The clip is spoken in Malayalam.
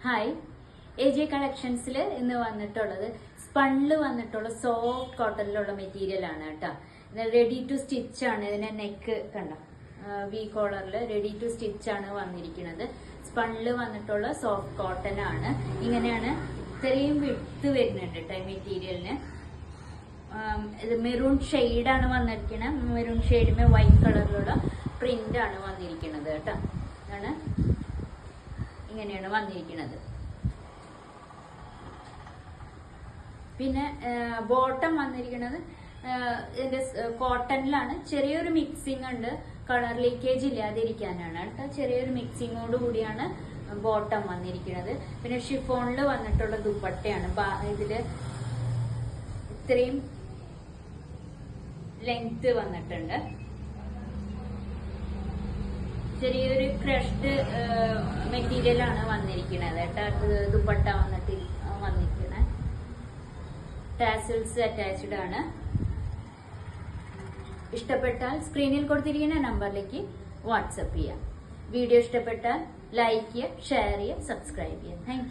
ഹായ്, AJ കളക്ഷൻസിൽ ഇന്ന് വന്നിട്ടുള്ളത് സ്പണ്ണിൽ വന്നിട്ടുള്ള സോഫ്റ്റ് കോട്ടണിലുള്ള മെറ്റീരിയൽ ആണ് കേട്ടോ. റെഡി ടു സ്റ്റിച്ച് ആണ്. ഇതിന്റെ നെക്ക് കണ്ടോ, വി കോളറിൽ റെഡി ടു സ്റ്റിച്ച് ആണ് വന്നിരിക്കുന്നത്. സ്പണ്ണിൽ വന്നിട്ടുള്ള സോഫ്റ്റ് കോട്ടൺ ആണ്. ഇങ്ങനെയാണ് ഇത്രയും വിട്ട് വരുന്നുണ്ട് കേട്ടോ മെറ്റീരിയലിന്. ഇത് മെറൂൺ ഷെയ്ഡാണ് വന്നിരിക്കുന്നത്. മെറൂൺ ഷെയ്ഡിന് വൈറ്റ് കളറിലുള്ള പ്രിന്റ് ആണ് വന്നിരിക്കുന്നത് കേട്ടോ. ഇതാണ് ഇങ്ങനെയാണ് വന്നിരിക്കുന്നത്. പിന്നെ ബോട്ടം വന്നിരിക്കുന്നത് ഇതിന്റെ കോട്ടണിലാണ്. ചെറിയൊരു മിക്സിംഗ് ഉണ്ട്, കളർ ലീക്കേജ് ഇല്ലാതിരിക്കാനാണ് കേട്ടോ. ചെറിയൊരു മിക്സിങ്ങോട് കൂടിയാണ് ബോട്ടം വന്നിരിക്കുന്നത്. പിന്നെ ഷിഫോണിൽ വന്നിട്ടുള്ള ദുപ്പട്ടയാണ്. ഇതില് ഇത്രയും ലെങ്ത് വന്നിട്ടുണ്ട്. ചെറിയൊരു ക്രഷ്ഡ് മെറ്റീരിയൽ ആണ് വന്നിരിക്കുന്നത് കേട്ടോ. ദുപ്പട്ട വന്നിരിക്കുന്നത് ടാസിൽസ് അറ്റാച്ച്ഡ് ആണ്. ഇഷ്ടപ്പെട്ടാൽ സ്ക്രീനിൽ കൊടുത്തിരിക്കുന്ന നമ്പറിലേക്ക് വാട്സപ്പ് ചെയ്യാം. വീഡിയോ ഇഷ്ടപ്പെട്ടാൽ ലൈക്ക് ചെയ്യുക, ഷെയർ ചെയ്യുക, സബ്സ്ക്രൈബ് ചെയ്യുക. താങ്ക്